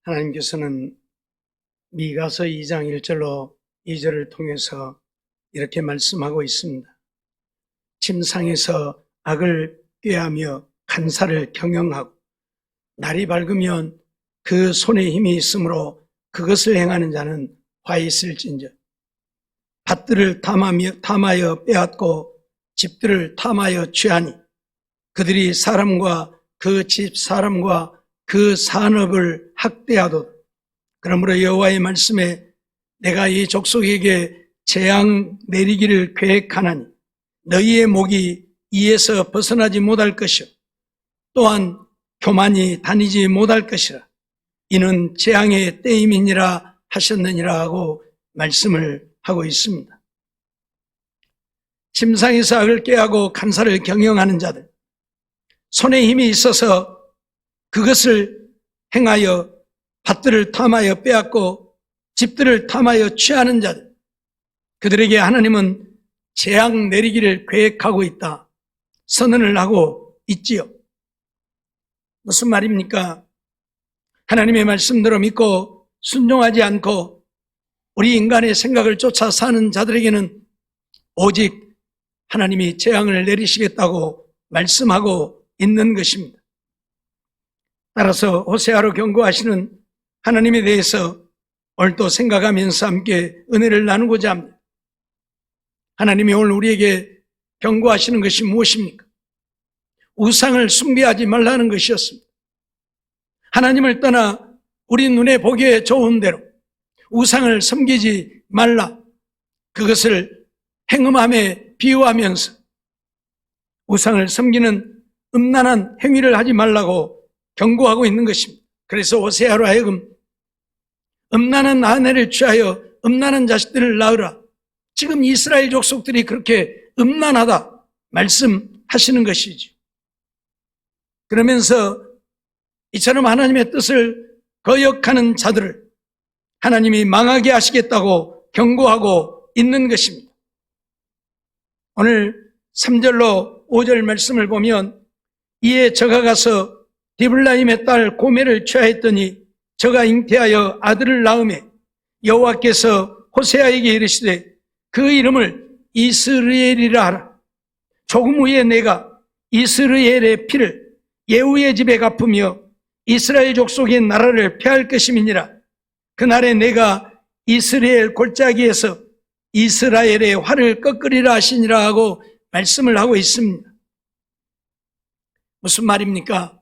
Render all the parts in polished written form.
하나님께서는 미가서 2장 1절로 2절을 통해서 이렇게 말씀하고 있습니다. 침상에서 악을 꾀하며 간사를 경영하고 날이 밝으면 그 손에 힘이 있으므로 그것을 행하는 자는 화 있을진저. 밭들을 탐하여 빼앗고 집들을 탐하여 취하니 그들이 사람과 그 집 사람과 그 산업을 학대하도다. 그러므로 여호와의 말씀에 내가 이 족속에게 재앙 내리기를 계획하나니 너희의 목이 이에서 벗어나지 못할 것이요 또한 교만이 다니지 못할 것이라. 이는 재앙의 때임이니라 하셨느니라 하고 말씀을 하고 있습니다. 침상에서 악을 꾀하고 간사를 경영하는 자들, 손에 힘이 있어서 그것을 행하여 밭들을 탐하여 빼앗고 집들을 탐하여 취하는 자들, 그들에게 하나님은 재앙 내리기를 계획하고 있다, 선언을 하고 있지요. 무슨 말입니까? 하나님의 말씀대로 믿고 순종하지 않고 우리 인간의 생각을 쫓아 사는 자들에게는 오직 하나님이 재앙을 내리시겠다고 말씀하고 있는 것입니다. 따라서 호세아로 경고하시는 하나님에 대해서 오늘도 생각하면서 함께 은혜를 나누고자 합니다. 하나님이 오늘 우리에게 경고하시는 것이 무엇입니까? 우상을 숭배하지 말라는 것이었습니다. 하나님을 떠나 우리 눈에 보기에 좋은 대로 우상을 섬기지 말라, 그것을 행음함에 비유하면서 우상을 섬기는 음란한 행위를 하지 말라고 경고하고 있는 것입니다. 그래서 호세아로 하여금 음란한 아내를 취하여 음란한 자식들을 낳으라. 지금 이스라엘 족속들이 그렇게 음란하다 말씀하시는 것이죠. 그러면서 이처럼 하나님의 뜻을 거역하는 자들을 하나님이 망하게 하시겠다고 경고하고 있는 것입니다. 오늘 3절로 5절 말씀을 보면 이에 저가 가서 디블라임의 딸 고멜을 취하였더니 저가 잉태하여 아들을 낳음에 여호와께서 호세아에게 이르시되 그 이름을 이스르엘이라 하라. 조금 후에 내가 이스르엘의 피를 예후의 집에 갚으며 이스라엘 족속의 나라를 폐할 것임이니라. 그날에 내가 이스라엘 골짜기에서 이스라엘의 활을 꺾으리라 하시니라 하고 말씀을 하고 있습니다. 무슨 말입니까?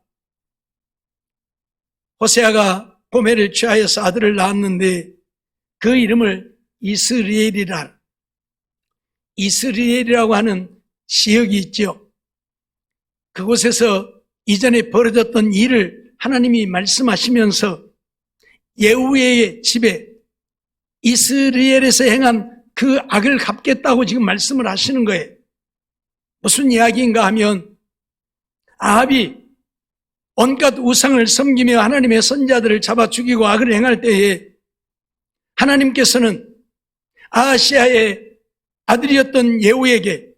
호세아가 고멜을 취하여서 아들을 낳았는데 그 이름을 이스라엘이라. 이스라엘이라고 하는 지역이 있죠. 그곳에서 이전에 벌어졌던 일을 하나님이 말씀하시면서 예후의 집에 이스라엘에서 행한 그 악을 갚겠다고 지금 말씀을 하시는 거예요. 무슨 이야기인가 하면 아합이 온갖 우상을 섬기며 하나님의 선자들을 잡아 죽이고 악을 행할 때에 하나님께서는 아하시아의 아들이었던 예후에게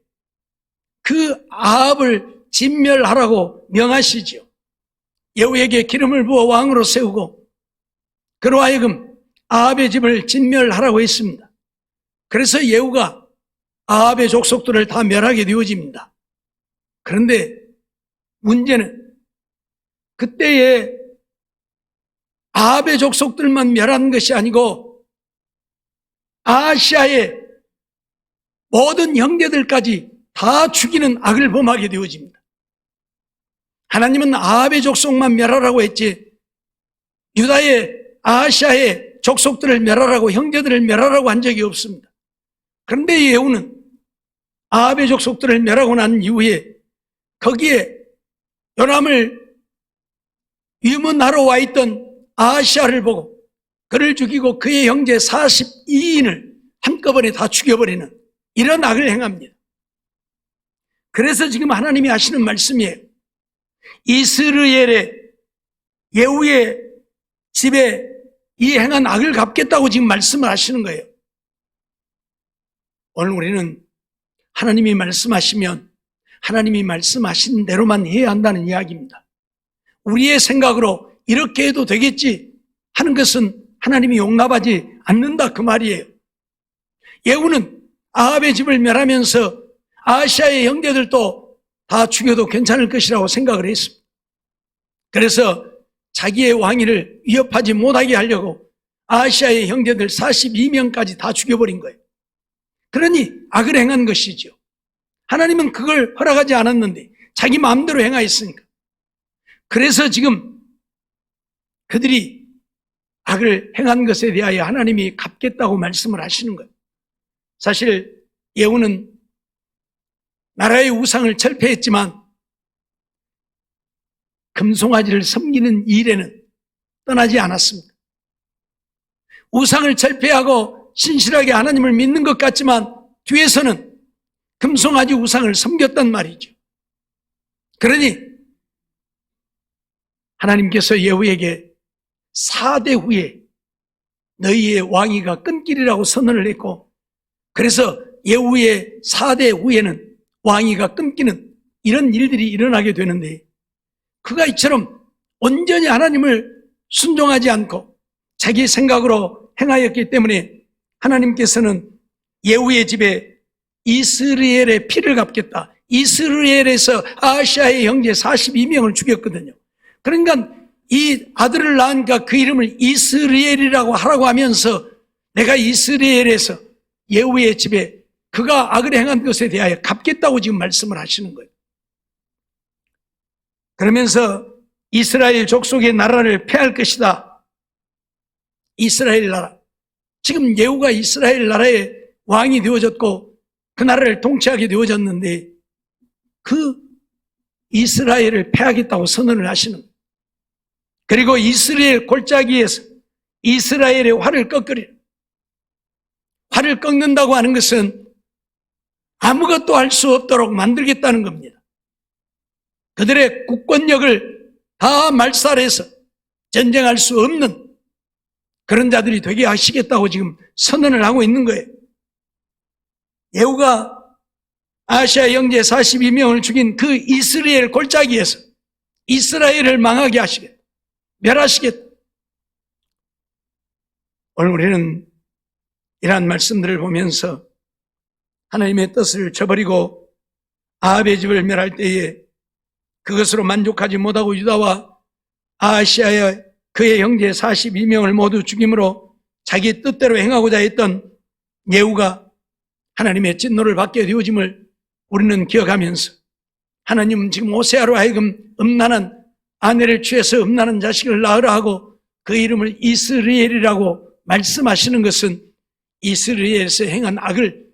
그 아합을 진멸하라고 명하시죠. 예후에게 기름을 부어 왕으로 세우고 그로 하여금 아합의 집을 진멸하라고 했습니다. 그래서 예후가 아합의 족속들을 다 멸하게 되어집니다. 그런데 문제는 그때에 아합의 족속들만 멸한 것이 아니고 아하시아의 모든 형제들까지 다 죽이는 악을 범하게 되어집니다. 하나님은 아합의 족속만 멸하라고 했지 유다의 아하시아의 족속들을 멸하라고, 형제들을 멸하라고 한 적이 없습니다. 그런데 예후는 아합의 족속들을 멸하고 난 이후에 거기에 요람을 위문하러 와 있던 아하시아를 보고 그를 죽이고 그의 형제 42인을 한꺼번에 다 죽여버리는 이런 악을 행합니다. 그래서 지금 하나님이 하시는 말씀이에요. 이스라엘의 예후의 집에 이 행한 악을 갚겠다고 지금 말씀을 하시는 거예요. 오늘 우리는 하나님이 말씀하시면 하나님이 말씀하신 대로만 해야 한다는 이야기입니다. 우리의 생각으로 이렇게 해도 되겠지, 하는 것은 하나님이 용납하지 않는다 그 말이에요. 예후는 아합의 집을 멸하면서 아하시아의 형제들도 다 죽여도 괜찮을 것이라고 생각을 했습니다. 그래서 자기의 왕위를 위협하지 못하게 하려고 아하시아의 형제들 42명까지 다 죽여버린 거예요. 그러니 악을 행한 것이죠. 하나님은 그걸 허락하지 않았는데 자기 마음대로 행하였으니까. 그래서 지금 그들이 악을 행한 것에 대하여 하나님이 갚겠다고 말씀을 하시는 거예요. 사실 예후는 나라의 우상을 철폐했지만 금송아지를 섬기는 일에는 떠나지 않았습니다. 우상을 철폐하고 신실하게 하나님을 믿는 것 같지만 뒤에서는 금송아지 우상을 섬겼단 말이죠. 그러니 하나님께서 예후에게 4대 후에 너희의 왕위가 끊기리라고 선언을 했고, 그래서 예후의 4대 후에는 왕위가 끊기는 이런 일들이 일어나게 되는데, 그가 이처럼 온전히 하나님을 순종하지 않고 자기 생각으로 행하였기 때문에 하나님께서는 예후의 집에 이스라엘의 피를 갚겠다. 이스라엘에서 아하시아의 형제 42명을 죽였거든요. 그러니까 이 아들을 낳으니까 그 이름을 이스라엘이라고 하라고 하면서 내가 이스라엘에서 예후의 집에 그가 악을 행한 것에 대하여 갚겠다고 지금 말씀을 하시는 거예요. 그러면서 이스라엘 족속의 나라를 폐할 것이다. 이스라엘 나라. 지금 예후가 이스라엘 나라의 왕이 되어졌고 그 나라를 통치하게 되어졌는데 그 이스라엘을 폐하겠다고 선언을 하시는 거예요. 그리고 이스라엘 골짜기에서 이스라엘의 활을 꺾으리라. 활을 꺾는다고 하는 것은 아무것도 할 수 없도록 만들겠다는 겁니다. 그들의 국권력을 다 말살해서 전쟁할 수 없는 그런 자들이 되게 하시겠다고 지금 선언을 하고 있는 거예요. 예후가 아하시아 형제 42명을 죽인 그 이스라엘 골짜기에서 이스라엘을 망하게 하시겠다. 멸하시겠다. 오늘 우리는 이러한 말씀들을 보면서 하나님의 뜻을 저버리고 아합의 집을 멸할 때에 그것으로 만족하지 못하고 유다와 아하시아의 그의 형제 42명을 모두 죽임으로 자기 뜻대로 행하고자 했던 예후가 하나님의 진노를 받게 되어짐을 우리는 기억하면서 하나님은 지금 호세아로 하여금 음란한 아내를 취해서 음란한 자식을 낳으라 하고 그 이름을 이스라엘이라고 말씀하시는 것은 이스라엘에서 행한 악을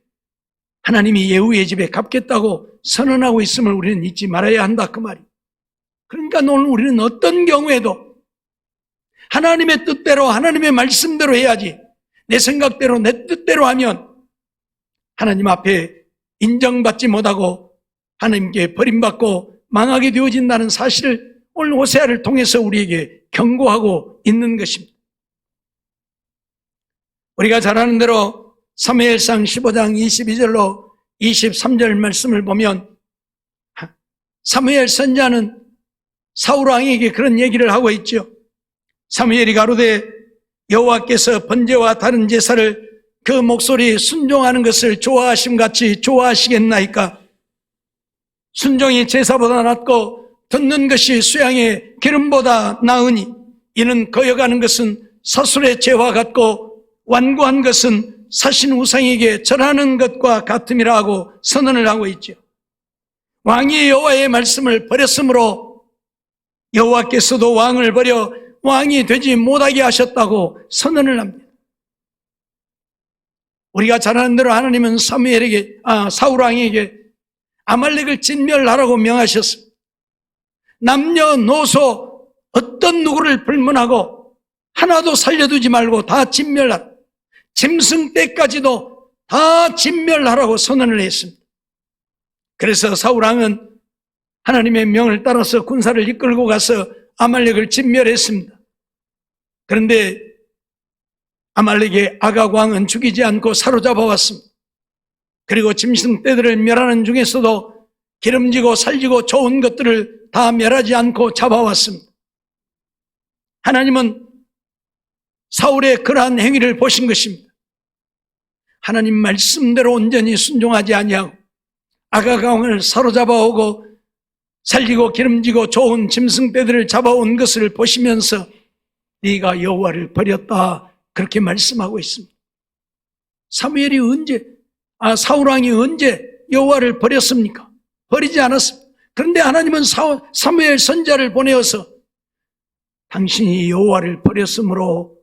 하나님이 예후의 집에 갚겠다고 선언하고 있음을 우리는 잊지 말아야 한다 그 말이에요. 그러니까 오늘 우리는 어떤 경우에도 하나님의 뜻대로 하나님의 말씀대로 해야지 내 생각대로 내 뜻대로 하면 하나님 앞에 인정받지 못하고 하나님께 버림받고 망하게 되어진다는 사실을 오늘 호세아를 통해서 우리에게 경고하고 있는 것입니다. 우리가 잘 아는 대로 사무엘상 15장 22절로 23절 말씀을 보면 사무엘 선지자는 사울 왕에게 그런 얘기를 하고 있죠. 사무엘이 가로되 여호와께서 번제와 다른 제사를 그 목소리에 순종하는 것을 좋아하심 같이 좋아하시겠나이까? 순종이 제사보다 낫고 듣는 것이 수양의 기름보다 나으니 이는 거역하는 것은 사술의 죄와 같고 완고한 것은 사신 우상에게 절하는 것과 같음이라 하고 선언을 하고 있죠. 왕이 여호와의 말씀을 버렸으므로 여호와께서도 왕을 버려 왕이 되지 못하게 하셨다고 선언을 합니다. 우리가 잘 아는 대로 하나님은 사울 왕에게 아말렉을 진멸하라고 명하셨습니다. 남녀노소 어떤 누구를 불문하고 하나도 살려두지 말고 다 진멸하라. 짐승 때까지도 다 진멸하라고 선언을 했습니다. 그래서 사울 왕은 하나님의 명을 따라서 군사를 이끌고 가서 아말렉을 진멸했습니다. 그런데 아말렉의 아각 왕은 죽이지 않고 사로잡아 왔습니다. 그리고 짐승 떼들을 멸하는 중에서도 기름지고 살지고 좋은 것들을 다 멸하지 않고 잡아왔습니다. 하나님은 사울의 그러한 행위를 보신 것입니다. 하나님 말씀대로 온전히 순종하지 아니하고 아각 왕을 사로잡아오고 살리고 기름지고 좋은 짐승떼들을 잡아온 것을 보시면서 네가 여호와를 버렸다, 그렇게 말씀하고 있습니다. 사울 왕이 언제 여호와를 버렸습니까? 버리지 않았습니다. 그런데 하나님은 사무엘 선지자를 보내어서 당신이 여호와를 버렸으므로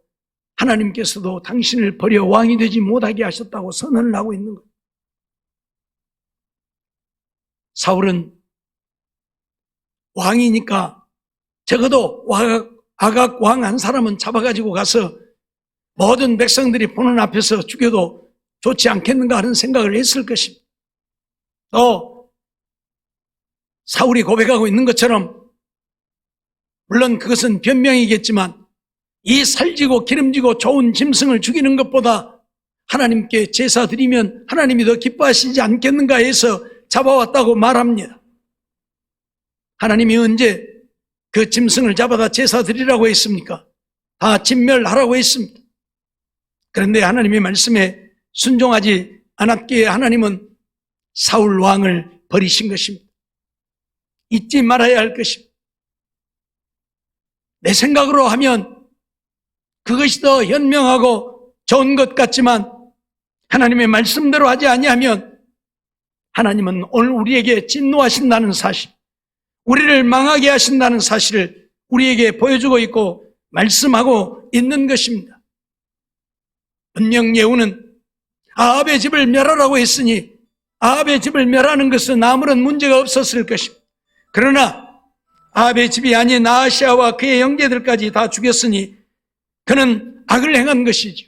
하나님께서도 당신을 버려 왕이 되지 못하게 하셨다고 선언을 하고 있는 거예요. 사울은 왕이니까 적어도 아각 왕 한 사람은 잡아가지고 가서 모든 백성들이 보는 앞에서 죽여도 좋지 않겠는가 하는 생각을 했을 것입니다. 또 사울이 고백하고 있는 것처럼 물론 그것은 변명이겠지만 이 살지고 기름지고 좋은 짐승을 죽이는 것보다 하나님께 제사 드리면 하나님이 더 기뻐하시지 않겠는가 해서 잡아왔다고 말합니다. 하나님이 언제 그 짐승을 잡아다 제사 드리라고 했습니까? 다 진멸하라고 했습니다. 그런데 하나님의 말씀에 순종하지 않았기에 하나님은 사울 왕을 버리신 것입니다. 잊지 말아야 할 것입니다. 내 생각으로 하면 그것이 더 현명하고 좋은 것 같지만 하나님의 말씀대로 하지 아니하면 하나님은 오늘 우리에게 진노하신다는 사실, 우리를 망하게 하신다는 사실을 우리에게 보여주고 있고 말씀하고 있는 것입니다. 분명 예후는 아합의 집을 멸하라고 했으니 아합의 집을 멸하는 것은 아무런 문제가 없었을 것입니다. 그러나 아합의 집이 아닌 아하시아와 그의 형제들까지 다 죽였으니 그는 악을 행한 것이죠.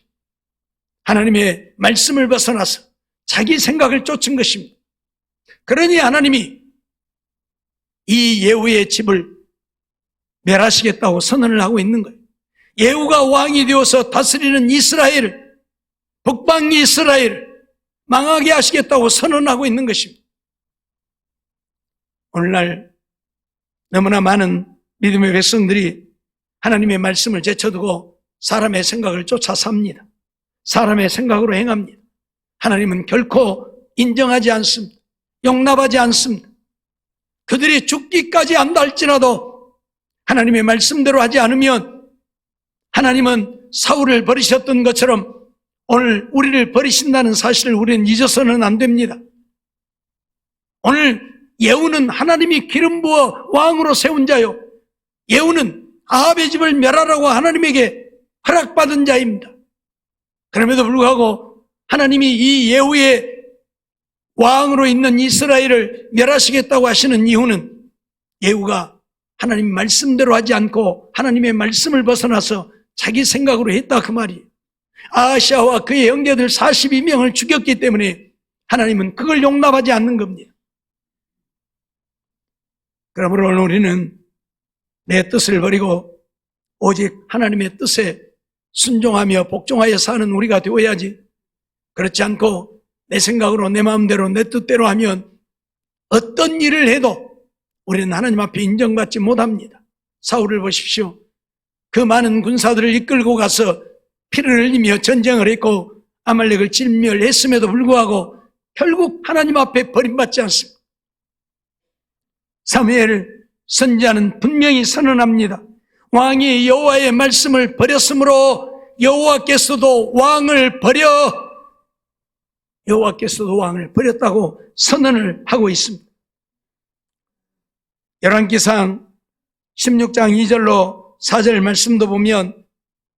하나님의 말씀을 벗어나서 자기 생각을 쫓은 것입니다. 그러니 하나님이 이 예후의 집을 멸하시겠다고 선언을 하고 있는 거예요. 예후가 왕이 되어서 다스리는 이스라엘을, 북방 이스라엘을 망하게 하시겠다고 선언하고 있는 것입니다. 오늘날 너무나 많은 믿음의 백성들이 하나님의 말씀을 제쳐두고 사람의 생각을 쫓아 삽니다. 사람의 생각으로 행합니다. 하나님은 결코 인정하지 않습니다. 용납하지 않습니다. 그들이 죽기까지 한다 할지라도 하나님의 말씀대로 하지 않으면 하나님은 사울을 버리셨던 것처럼 오늘 우리를 버리신다는 사실을 우리는 잊어서는 안 됩니다. 오늘 예후는 하나님이 기름 부어 왕으로 세운 자요, 예후는 아합의 집을 멸하라고 하나님에게 허락받은 자입니다. 그럼에도 불구하고 하나님이 이 예후의 왕으로 있는 이스라엘을 멸하시겠다고 하시는 이유는 예후가 하나님 말씀대로 하지 않고 하나님의 말씀을 벗어나서 자기 생각으로 했다, 그 말이에요. 아하시아와 그의 형제들 42명을 죽였기 때문에 하나님은 그걸 용납하지 않는 겁니다. 그러므로 오늘 우리는 내 뜻을 버리고 오직 하나님의 뜻에 순종하며 복종하여 사는 우리가 되어야지, 그렇지 않고 내 생각으로 내 마음대로 내 뜻대로 하면 어떤 일을 해도 우리는 하나님 앞에 인정받지 못합니다. 사울을 보십시오. 그 많은 군사들을 이끌고 가서 피를 흘리며 전쟁을 했고 아말렉을 진멸했음에도 불구하고 결국 하나님 앞에 버림받지 않습니다. 사무엘 선지자는 분명히 선언합니다. 왕이 여호와의 말씀을 버렸으므로 여호와께서도 왕을 버렸다고 선언을 하고 있습니다. 열왕기상 16장 2절로 4절 말씀도 보면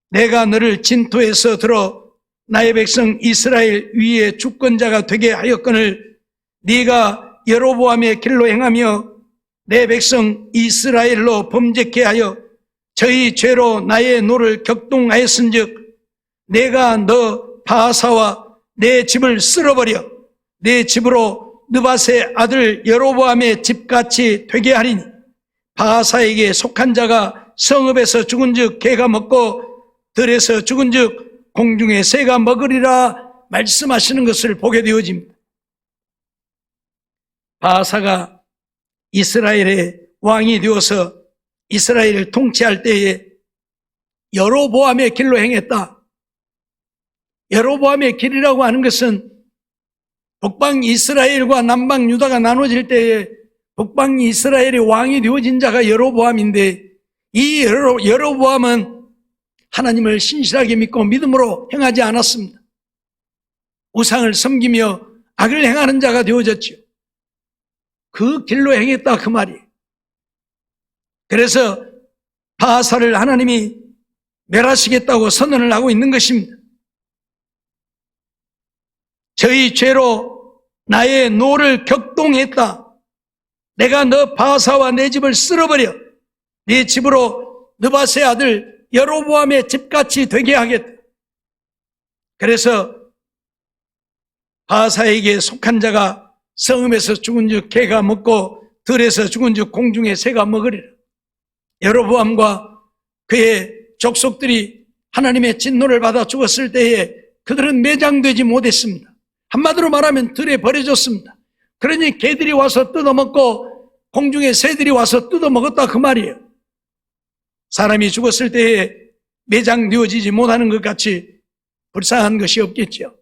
내가 너를 진토에서 들어 나의 백성 이스라엘 위에 주권자가 되게 하였거늘 네가 여로보암의 길로 행하며 내 백성 이스라엘로 범죄케 하여 저희 죄로 나의 노를 격동하였은즉 내가 너 바하사와 내 집을 쓸어버려 내 집으로 느밧의 아들 여로보암의 집같이 되게 하리니 바하사에게 속한 자가 성읍에서 죽은즉 개가 먹고 들에서 죽은즉 공중의 새가 먹으리라 말씀하시는 것을 보게 되어집니다. 바하사가 이스라엘의 왕이 되어서 이스라엘을 통치할 때에 여로보암의 길로 행했다. 여로보암의 길이라고 하는 것은 북방 이스라엘과 남방 유다가 나눠질 때에 북방 이스라엘의 왕이 되어진 자가 여로보암인데, 이 여로보암은 하나님을 신실하게 믿고 믿음으로 행하지 않았습니다. 우상을 섬기며 악을 행하는 자가 되어졌죠. 그 길로 행했다 그 말이에요. 그래서 바하사를 하나님이 멸하시겠다고 선언을 하고 있는 것입니다. 저희 죄로 나의 노를 격동했다. 내가 너 바하사와 내 집을 쓸어버려 네 집으로 느바세 아들 여로보암의 집같이 되게 하겠다. 그래서 바하사에게 속한 자가 성읍에서 죽은즉 개가 먹고 들에서 죽은즉 공중의 새가 먹으리라. 여로보암과 그의 족속들이 하나님의 진노를 받아 죽었을 때에 그들은 매장되지 못했습니다. 한마디로 말하면 들에 버려졌습니다. 그러니 개들이 와서 뜯어먹고 공중의 새들이 와서 뜯어먹었다 그 말이에요. 사람이 죽었을 때에 매장되어지지 못하는 것 같이 불쌍한 것이 없겠죠.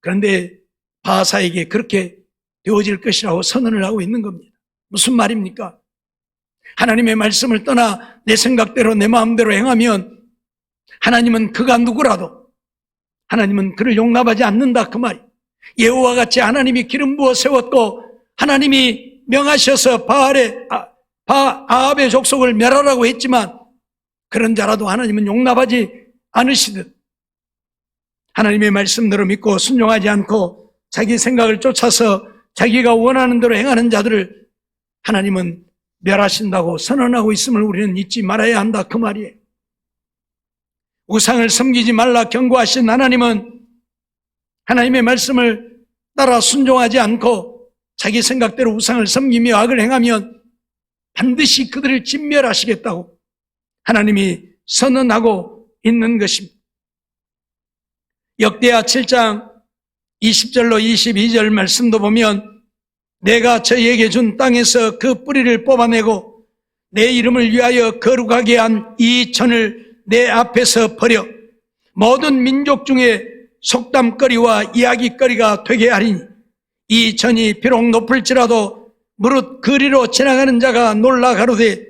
그런데 바하사에게 그렇게 되어질 것이라고 선언을 하고 있는 겁니다. 무슨 말입니까? 하나님의 말씀을 떠나 내 생각대로 내 마음대로 행하면 하나님은 그가 누구라도 하나님은 그를 용납하지 않는다 그 말이에요. 여호와 같이 하나님이 기름 부어 세웠고 하나님이 명하셔서 아합의 족속을 멸하라고 했지만 그런 자라도 하나님은 용납하지 않으시듯 하나님의 말씀대로 믿고 순종하지 않고 자기 생각을 쫓아서 자기가 원하는 대로 행하는 자들을 하나님은 멸하신다고 선언하고 있음을 우리는 잊지 말아야 한다 그 말이에요. 우상을 섬기지 말라 경고하신 하나님은 하나님의 말씀을 따라 순종하지 않고 자기 생각대로 우상을 섬기며 악을 행하면 반드시 그들을 진멸하시겠다고 하나님이 선언하고 있는 것입니다. 역대하 7장 20절로 22절 말씀도 보면 내가 저희에게 준 땅에서 그 뿌리를 뽑아내고 내 이름을 위하여 거룩하게 한 이 전을 내 앞에서 버려 모든 민족 중에 속담거리와 이야기거리가 되게 하리니 이 전이 비록 높을지라도 무릇 그리로 지나가는 자가 놀라 가로되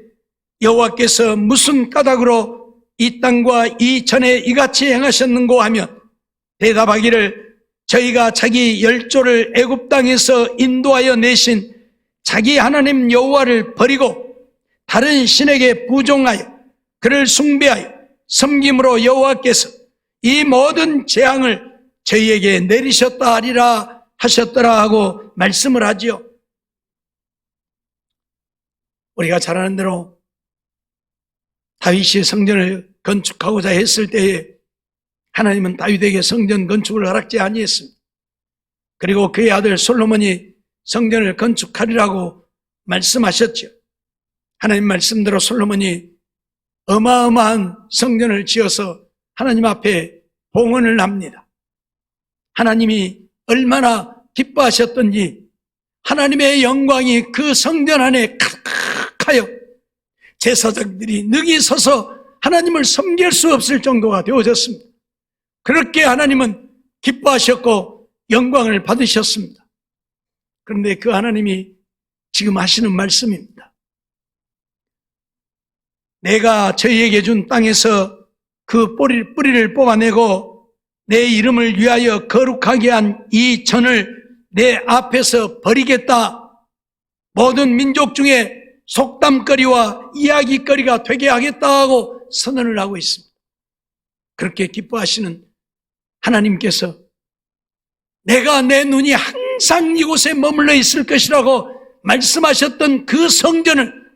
여호와께서 무슨 까닭으로 이 땅과 이 전에 이같이 행하셨는고 하면 대답하기를 저희가 자기 열조를 애굽 땅에서 인도하여 내신 자기 하나님 여호와를 버리고 다른 신에게 부종하여 그를 숭배하여 섬김으로 여호와께서 이 모든 재앙을 저희에게 내리셨다 하리라 하셨더라 하고 말씀을 하지요. 우리가 잘 아는 대로 다윗이 성전을 건축하고자 했을 때에 하나님은 다윗에게 성전 건축을 허락지 아니했습니다. 그리고 그의 아들 솔로몬이 성전을 건축하리라고 말씀하셨죠. 하나님 말씀대로 솔로몬이 어마어마한 성전을 지어서 하나님 앞에 봉헌을 합니다. 하나님이 얼마나 기뻐하셨던지 하나님의 영광이 그 성전 안에 가득하여 제사장들이 능히 서서 하나님을 섬길 수 없을 정도가 되어졌습니다. 그렇게 하나님은 기뻐하셨고 영광을 받으셨습니다. 그런데 그 하나님이 지금 하시는 말씀입니다. 내가 저희에게 준 땅에서 그 뿌리를 뽑아내고 내 이름을 위하여 거룩하게 한 이 전을 내 앞에서 버리겠다. 모든 민족 중에 속담거리와 이야기거리가 되게 하겠다고 선언을 하고 있습니다. 그렇게 기뻐하시는 하나님께서 내가 내 눈이 항상 이곳에 머물러 있을 것이라고 말씀하셨던 그 성전을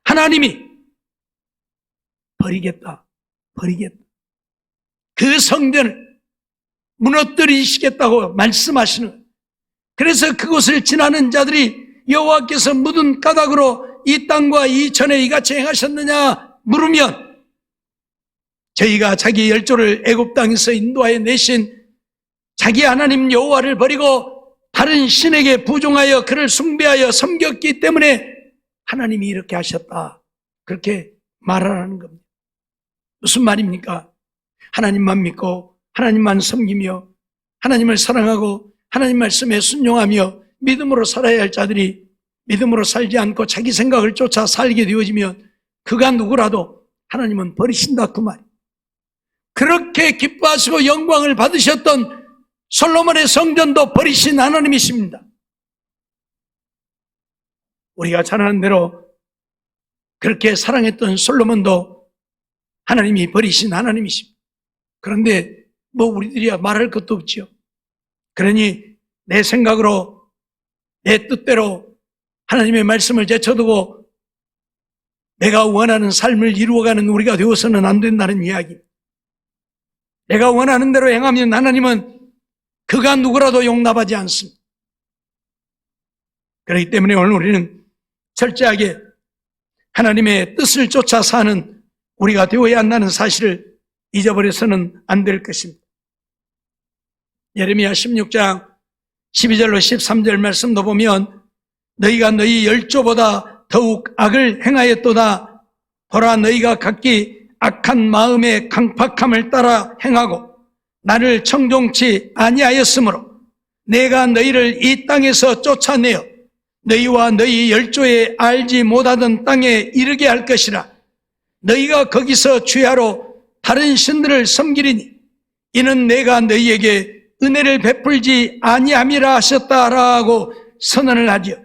하나님이 버리겠다. 그 성전을 무너뜨리시겠다고 말씀하시는. 그래서 그곳을 지나는 자들이 여호와께서 무슨 까닭으로 이 땅과 이 전에 이같이 행하셨느냐 물으면 저희가 자기 열조를 애굽 땅에서 인도하여 내신 자기 하나님 여호와를 버리고 다른 신에게 부종하여 그를 숭배하여 섬겼기 때문에 하나님이 이렇게 하셨다. 그렇게 말하라는 겁니다. 무슨 말입니까? 하나님만 믿고 하나님만 섬기며 하나님을 사랑하고 하나님 말씀에 순종하며 믿음으로 살아야 할 자들이 믿음으로 살지 않고 자기 생각을 쫓아 살게 되어지면 그가 누구라도 하나님은 버리신다 그 말. 그렇게 기뻐하시고 영광을 받으셨던 솔로몬의 성전도 버리신 하나님이십니다. 우리가 잘 아는 대로 그렇게 사랑했던 솔로몬도 하나님이 버리신 하나님이십니다. 그런데 뭐 우리들이야 말할 것도 없지요. 그러니 내 생각으로 내 뜻대로 하나님의 말씀을 제쳐두고 내가 원하는 삶을 이루어가는 우리가 되어서는 안 된다는 이야기. 내가 원하는 대로 행하면 하나님은 그가 누구라도 용납하지 않습니다. 그렇기 때문에 오늘 우리는 철저하게 하나님의 뜻을 쫓아 사는 우리가 되어야 한다는 사실을 잊어버려서는 안 될 것입니다. 예레미야 16장 12절로 13절 말씀도 보면 너희가 너희 열조보다 더욱 악을 행하였도다. 보라 너희가 각기 악한 마음의 강팍함을 따라 행하고 나를 청종치 아니하였으므로 내가 너희를 이 땅에서 쫓아내어 너희와 너희 열조에 알지 못하던 땅에 이르게 할 것이라. 너희가 거기서 주야로 다른 신들을 섬기리니 이는 내가 너희에게 은혜를 베풀지 아니함이라 하셨다라고 선언을 하지요.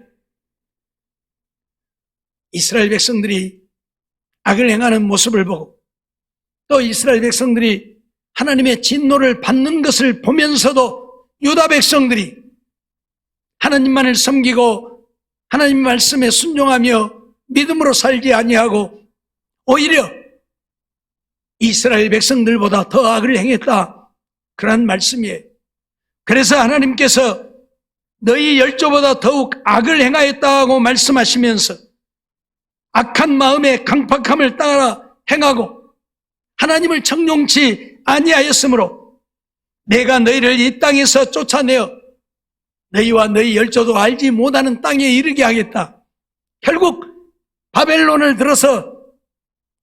이스라엘 백성들이 악을 행하는 모습을 보고 또 이스라엘 백성들이 하나님의 진노를 받는 것을 보면서도 유다 백성들이 하나님만을 섬기고 하나님 말씀에 순종하며 믿음으로 살지 아니하고 오히려 이스라엘 백성들보다 더 악을 행했다. 그런 말씀이에요. 그래서 하나님께서 너희 열조보다 더욱 악을 행하였다고 말씀하시면서 악한 마음의 강팍함을 따라 행하고 하나님을 청종치 아니하였으므로 내가 너희를 이 땅에서 쫓아내어 너희와 너희 열조도 알지 못하는 땅에 이르게 하겠다. 결국 바벨론을 들어서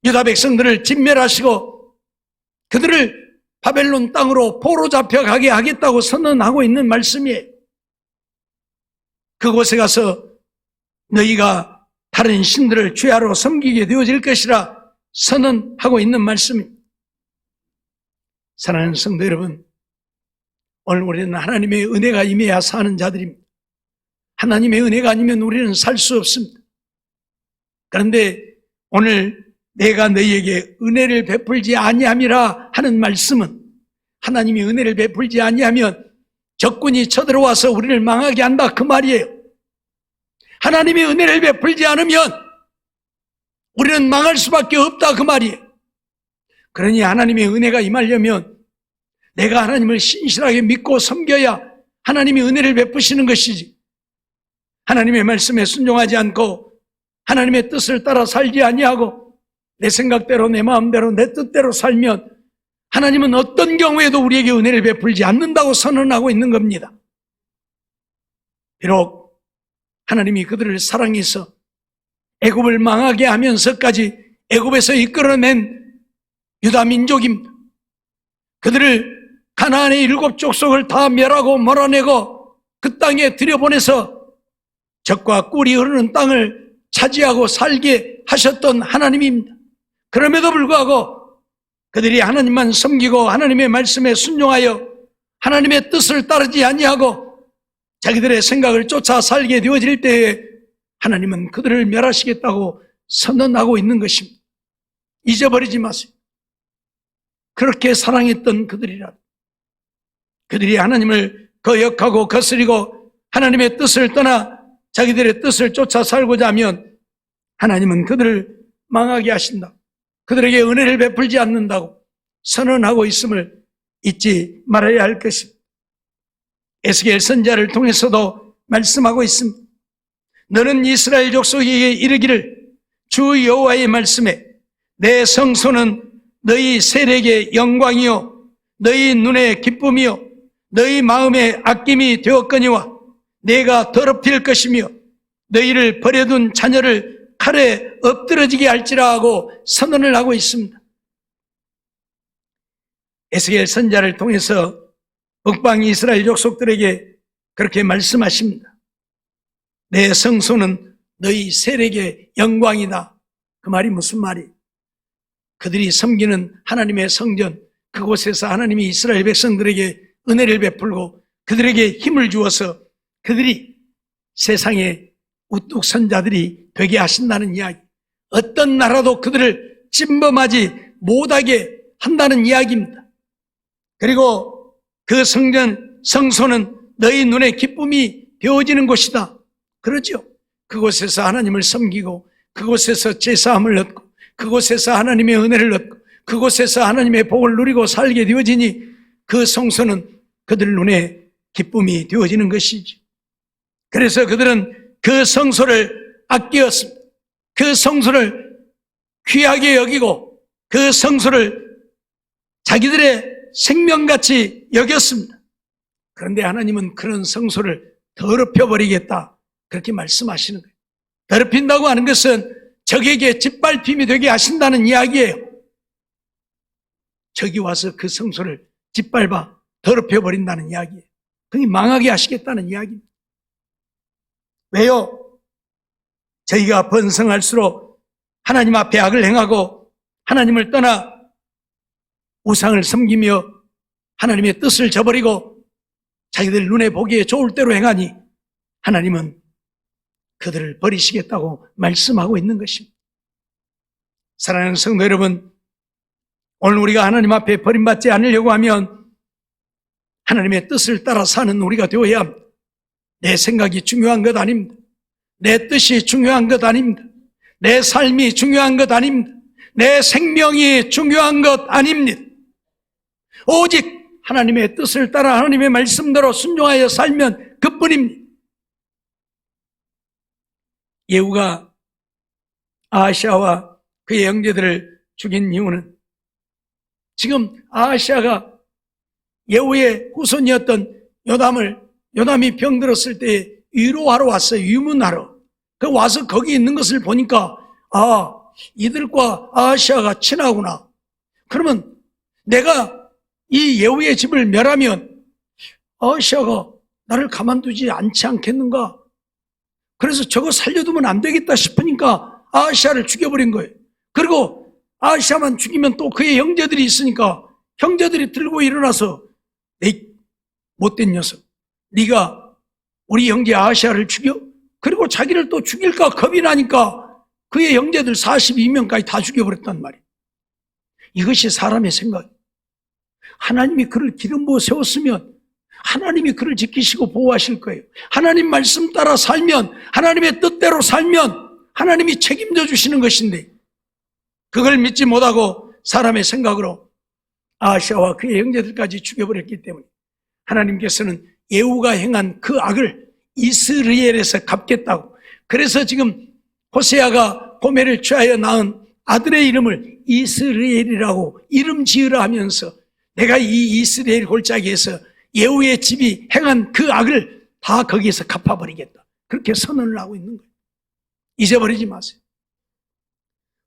유다 백성들을 진멸하시고 그들을 바벨론 땅으로 포로 잡혀가게 하겠다고 선언하고 있는 말씀이에요. 그곳에 가서 너희가 다른 신들을 주야로 섬기게 되어질 것이라 선언하고 있는 말씀입니다. 사랑하는 성도 여러분, 오늘 우리는 하나님의 은혜가 임해야 사는 자들입니다. 하나님의 은혜가 아니면 우리는 살 수 없습니다. 그런데 오늘 내가 너희에게 은혜를 베풀지 아니함이라 하는 말씀은 하나님이 은혜를 베풀지 아니하면 적군이 쳐들어와서 우리를 망하게 한다 그 말이에요. 하나님이 은혜를 베풀지 않으면 우리는 망할 수밖에 없다 그 말이에요. 그러니 하나님의 은혜가 임하려면 내가 하나님을 신실하게 믿고 섬겨야 하나님이 은혜를 베푸시는 것이지, 하나님의 말씀에 순종하지 않고 하나님의 뜻을 따라 살지 아니하고 내 생각대로 내 마음대로 내 뜻대로 살면 하나님은 어떤 경우에도 우리에게 은혜를 베풀지 않는다고 선언하고 있는 겁니다. 비록 하나님이 그들을 사랑해서 애굽을 망하게 하면서까지 애굽에서 이끌어낸 유다 민족입니다. 그들을 가나안의 7 족속을 다 멸하고 몰아내고 그 땅에 들여보내서 적과 꿀이 흐르는 땅을 차지하고 살게 하셨던 하나님입니다. 그럼에도 불구하고 그들이 하나님만 섬기고 하나님의 말씀에 순종하여 하나님의 뜻을 따르지 아니하고 자기들의 생각을 쫓아 살게 되어질 때에 하나님은 그들을 멸하시겠다고 선언하고 있는 것입니다. 잊어버리지 마세요. 그렇게 사랑했던 그들이라, 그들이 하나님을 거역하고 거스리고 하나님의 뜻을 떠나 자기들의 뜻을 쫓아 살고자 하면 하나님은 그들을 망하게 하신다, 그들에게 은혜를 베풀지 않는다고 선언하고 있음을 잊지 말아야 할 것입니다. 에스겔 선지자를 통해서도 말씀하고 있습니다. 너는 이스라엘 족속에게 이르기를 주 여호와의 말씀에 내 성소는 너희 세력의 영광이요 너희 눈의 기쁨이요 너희 마음의 아낌이 되었거니와 내가 더럽힐 것이며 너희를 버려둔 자녀를 칼에 엎드러지게 할지라 하고 선언을 하고 있습니다. 에스겔 선지자를 통해서 북방 이스라엘 족속들에게 그렇게 말씀하십니다. 내 성소는 너희 세력의 영광이다. 그 말이 무슨 말이? 그들이 섬기는 하나님의 성전, 그곳에서 하나님이 이스라엘 백성들에게 은혜를 베풀고 그들에게 힘을 주어서 그들이 세상의 우뚝 선자들이 되게 하신다는 이야기. 어떤 나라도 그들을 침범하지 못하게 한다는 이야기입니다. 그리고 그 성소는 너희 눈에 기쁨이 되어지는 곳이다. 그러죠. 그곳에서 하나님을 섬기고 그곳에서 제사함을 얻고 그곳에서 하나님의 은혜를 얻고 그곳에서 하나님의 복을 누리고 살게 되어지니 그 성소는 그들 눈에 기쁨이 되어지는 것이죠. 그래서 그들은 그 성소를 아끼었습니다. 그 성소를 귀하게 여기고 그 성소를 자기들의 생명같이 여겼습니다. 그런데 하나님은 그런 성소를 더럽혀버리겠다 그렇게 말씀하시는 거예요. 더럽힌다고 하는 것은 적에게 짓밟힘이 되게 하신다는 이야기예요. 적이 와서 그 성소를 짓밟아 더럽혀버린다는 이야기예요. 그게 망하게 하시겠다는 이야기입니다. 왜요? 저희가 번성할수록 하나님 앞에 악을 행하고 하나님을 떠나 우상을 섬기며 하나님의 뜻을 저버리고 자기들 눈에 보기에 좋을 대로 행하니 하나님은 그들을 버리시겠다고 말씀하고 있는 것입니다. 사랑하는 성도 여러분, 오늘 우리가 하나님 앞에 버림받지 않으려고 하면 하나님의 뜻을 따라 사는 우리가 되어야 합니다. 내 생각이 중요한 것 아닙니다. 내 뜻이 중요한 것 아닙니다. 내 삶이 중요한 것 아닙니다. 내 생명이 중요한 것 아닙니다. 오직 하나님의 뜻을 따라 하나님의 말씀대로 순종하여 살면 그뿐입니다. 예후가 아하시아와 그의 형제들을 죽인 이유는 지금 아하시아가 예후의 후손이었던 요담이 병들었을 때 위로하러 왔어요. 유문하러. 그 와서 거기 있는 것을 보니까 이들과 아하시아가 친하구나. 그러면 내가 이 예후의 집을 멸하면 아하시아가 나를 가만두지 않지 않겠는가? 그래서 저거 살려두면 안 되겠다 싶으니까 아하시아를 죽여버린 거예요. 그리고 아하시아만 죽이면 또 그의 형제들이 있으니까 형제들이 들고 일어나서 에이 못된 녀석, 네가 우리 형제 아하시아를 죽여? 그리고 자기를 또 죽일까 겁이 나니까 그의 형제들 42명까지 다 죽여버렸단 말이에요. 이것이 사람의 생각이에요. 하나님이 그를 기름 부어 세웠으면 하나님이 그를 지키시고 보호하실 거예요. 하나님 말씀 따라 살면, 하나님의 뜻대로 살면 하나님이 책임져 주시는 것인데 그걸 믿지 못하고 사람의 생각으로 아하시아와 그의 형제들까지 죽여버렸기 때문에 하나님께서는 예후가 행한 그 악을 이스라엘에서 갚겠다고, 그래서 지금 호세아가 고멜을 취하여 낳은 아들의 이름을 이스라엘이라고 이름 지으라 하면서 내가 이 이스라엘 골짜기에서 예후의 집이 행한 그 악을 다 거기에서 갚아버리겠다, 그렇게 선언을 하고 있는 거예요. 잊어버리지 마세요.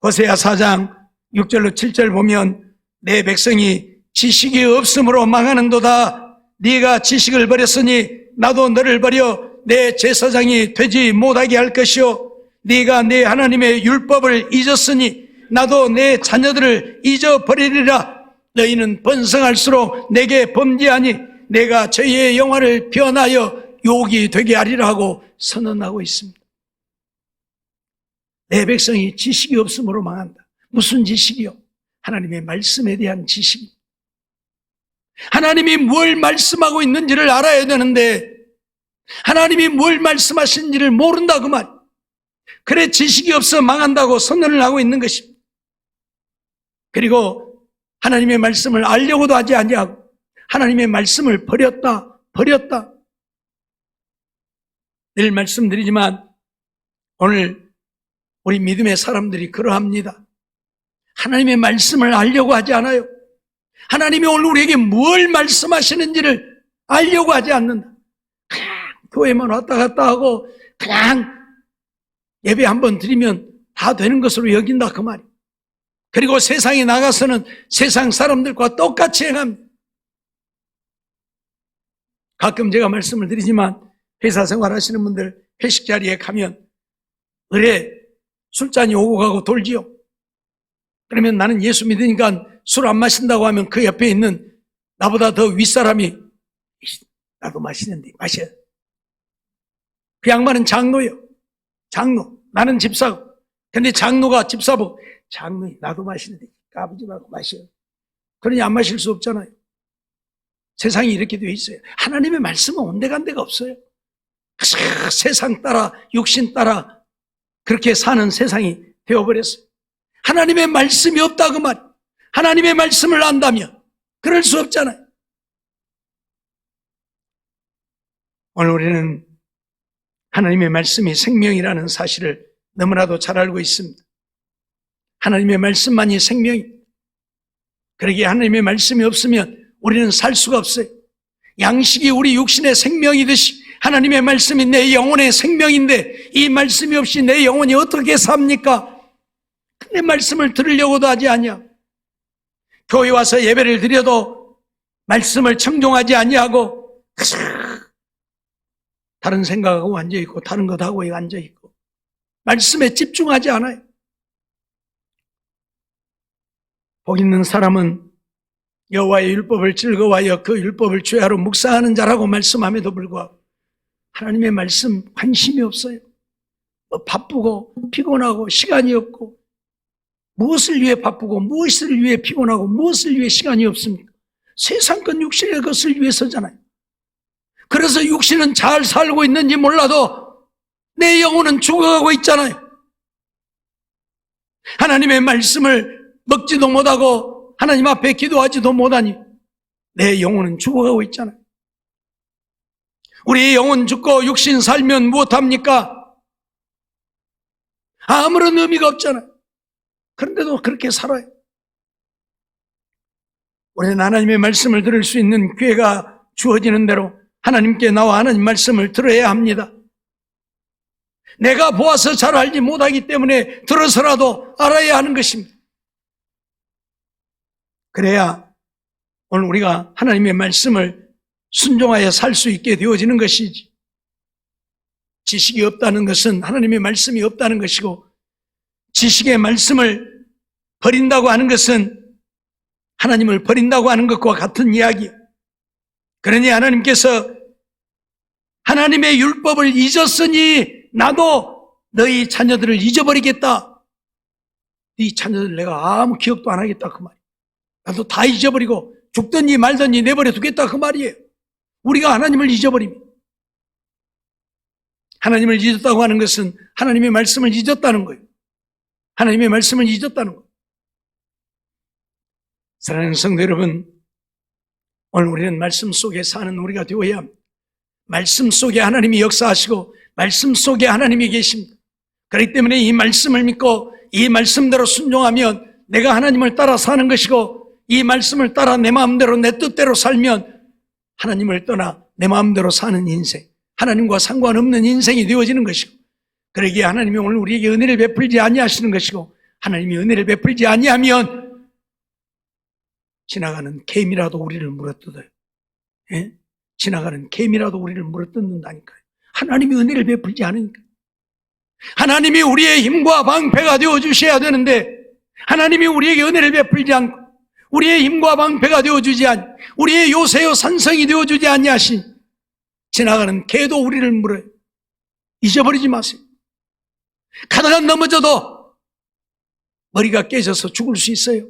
호세아 4장 6절로 7절 보면 내 백성이 지식이 없음으로 망하는도다. 네가 지식을 버렸으니 나도 너를 버려 내 제사장이 되지 못하게 할 것이요 네가 내 하나님의 율법을 잊었으니 나도 내 자녀들을 잊어버리리라. 너희는 번성할수록 내게 범죄하니 내가 저희의 영화를 변하여 욕이 되게 하리라 하고 선언하고 있습니다. 내 백성이 지식이 없음으로 망한다. 무슨 지식이요? 하나님의 말씀에 대한 지식. 하나님이 뭘 말씀하고 있는지를 알아야 되는데 하나님이 뭘 말씀하시는지를 모른다 그 말. 그래 지식이 없어 망한다고 선언을 하고 있는 것입니다. 그리고 하나님의 말씀을 알려고도 하지 아니하고 하나님의 말씀을 버렸다. 늘 말씀드리지만 오늘 우리 믿음의 사람들이 그러합니다. 하나님의 말씀을 알려고 하지 않아요. 하나님이 오늘 우리에게 뭘 말씀하시는지를 알려고 하지 않는다. 그냥 교회만 왔다 갔다 하고 그냥 예배 한번 드리면 다 되는 것으로 여긴다 그 말이에요. 그리고 세상에 나가서는 세상 사람들과 똑같이 행합니다. 가끔 제가 말씀을 드리지만 회사 생활하시는 분들 회식 자리에 가면 을에 술잔이 오고 가고 돌지요. 그러면 나는 예수 믿으니까 술 안 마신다고 하면 그 옆에 있는 나보다 더 윗사람이 나도 마시는데 마셔. 그 양반은 장로요. 장로. 나는 집사고. 근데 장로가 집사고 장로이 나도 마시는데 까부지 말고 마셔. 그러니 안 마실 수 없잖아요. 세상이 이렇게 되어 있어요. 하나님의 말씀은 온데간데가 없어요. 세상 따라 육신 따라 그렇게 사는 세상이 되어버렸어요. 하나님의 말씀이 없다 그 말. 하나님의 말씀을 안다면 그럴 수 없잖아요. 오늘 우리는 하나님의 말씀이 생명이라는 사실을 너무나도 잘 알고 있습니다. 하나님의 말씀만이 생명입니다. 그러기에 하나님의 말씀이 없으면 우리는 살 수가 없어요. 양식이 우리 육신의 생명이듯이 하나님의 말씀이 내 영혼의 생명인데 이 말씀이 없이 내 영혼이 어떻게 삽니까? 내 말씀을 들으려고도 하지 않냐. 교회 와서 예배를 드려도 말씀을 청종하지 아니하고 다른 생각하고 앉아있고 다른 것 하고 앉아있고 말씀에 집중하지 않아요. 복 있는 사람은 여호와의 율법을 즐거워하여 그 율법을 죄하로 묵상하는 자라고 말씀함에도 불구하고 하나님의 말씀 관심이 없어요. 바쁘고 피곤하고 시간이 없고 무엇을 위해 바쁘고 무엇을 위해 피곤하고 무엇을 위해 시간이 없습니까? 세상권 육신의 것을 위해서잖아요. 그래서 육신은 잘 살고 있는지 몰라도 내 영혼은 죽어가고 있잖아요. 하나님의 말씀을 먹지도 못하고 하나님 앞에 기도하지도 못하니 내 영혼은 죽어가고 있잖아요. 우리의 영혼 죽고 육신 살면 무엇합니까? 아무런 의미가 없잖아요. 그런데도 그렇게 살아요. 우리는 하나님의 말씀을 들을 수 있는 기회가 주어지는 대로 하나님께 나와 하나님 말씀을 들어야 합니다. 내가 보아서 잘 알지 못하기 때문에 들어서라도 알아야 하는 것입니다. 그래야 오늘 우리가 하나님의 말씀을 순종하여 살 수 있게 되어지는 것이지. 지식이 없다는 것은 하나님의 말씀이 없다는 것이고 지식의 말씀을 버린다고 하는 것은 하나님을 버린다고 하는 것과 같은 이야기예요. 그러니 하나님께서 하나님의 율법을 잊었으니 나도 너희 자녀들을 잊어버리겠다. 네 자녀들 내가 아무 기억도 안 하겠다 그 말이에요. 나도 다 잊어버리고 죽든지 말든지 내버려 두겠다 그 말이에요. 우리가 하나님을 잊어버립니다. 하나님을 잊었다고 하는 것은 하나님의 말씀을 잊었다는 거예요. 하나님의 말씀을 잊었다는 거예요. 사랑하는 성도 여러분, 오늘 우리는 말씀 속에 사는 우리가 되어야 합니다. 말씀 속에 하나님이 역사하시고 말씀 속에 하나님이 계십니다. 그렇기 때문에 이 말씀을 믿고 이 말씀대로 순종하면 내가 하나님을 따라 사는 것이고 이 말씀을 따라 내 마음대로 내 뜻대로 살면 하나님을 떠나 내 마음대로 사는 인생, 하나님과 상관없는 인생이 되어지는 것이고 그러기에 하나님이 오늘 우리에게 은혜를 베풀지 아니하시는 것이고 하나님이 은혜를 베풀지 아니하면 지나가는 개미라도 우리를 물어뜯어요. 예? 지나가는 개미라도 우리를 물어뜯는다니까요. 하나님이 은혜를 베풀지 않으니까. 하나님이 우리의 힘과 방패가 되어주셔야 되는데 하나님이 우리에게 은혜를 베풀지 않고 우리의 힘과 방패가 되어주지 않고 우리의 요새요 산성이 되어주지 아니하신 지나가는 개도 우리를 물어요. 잊어버리지 마세요. 가다가 넘어져도 머리가 깨져서 죽을 수 있어요.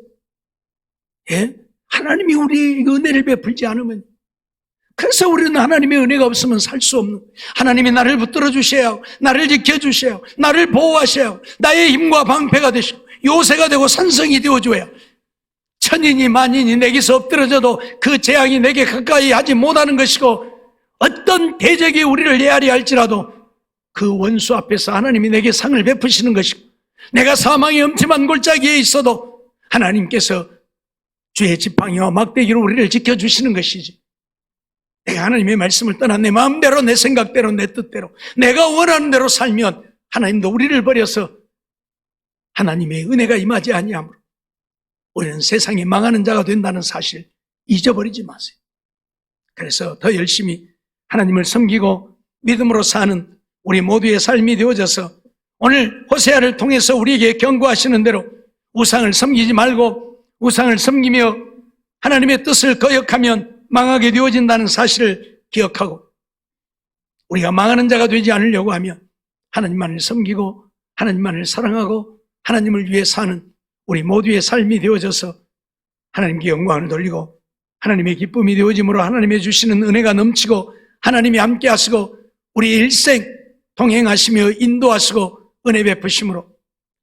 예? 하나님이 우리에게 은혜를 베풀지 않으면 그래서 우리는 하나님의 은혜가 없으면 살 수 없는 하나님이 나를 붙들어 주셔야 하고 나를 지켜주셔야 하고 나를 보호하셔야 하고 나의 힘과 방패가 되시고 요새가 되고 산성이 되어줘야 천인이 만인이 내게서 엎드러져도 그 재앙이 내게 가까이 하지 못하는 것이고 어떤 대적이 우리를 헤아려 할지라도 그 원수 앞에서 하나님이 내게 상을 베푸시는 것이고 내가 사망의 엄침한 골짜기에 있어도 하나님께서 주의 지팡이와 막대기로 우리를 지켜주시는 것이지 내가 하나님의 말씀을 떠나 내 마음대로 내 생각대로 내 뜻대로 내가 원하는 대로 살면 하나님도 우리를 버려서 하나님의 은혜가 임하지 아니하므로 우리는 세상이 망하는 자가 된다는 사실 잊어버리지 마세요. 그래서 더 열심히 하나님을 섬기고 믿음으로 사는 우리 모두의 삶이 되어져서 오늘 호세아를 통해서 우리에게 경고하시는 대로 우상을 섬기지 말고 우상을 섬기며 하나님의 뜻을 거역하면 망하게 되어진다는 사실을 기억하고 우리가 망하는 자가 되지 않으려고 하면 하나님만을 섬기고 하나님만을 사랑하고 하나님을 위해 사는 우리 모두의 삶이 되어져서 하나님께 영광을 돌리고 하나님의 기쁨이 되어짐으로 하나님의 주시는 은혜가 넘치고 하나님이 함께 하시고 우리 일생 동행하시며 인도하시고 은혜 베푸심으로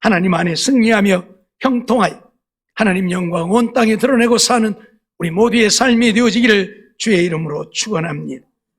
하나님 안에 승리하며 형통하여 하나님 영광 온 땅에 드러내고 사는 우리 모두의 삶이 되어지기를 주의 이름으로 축원합니다.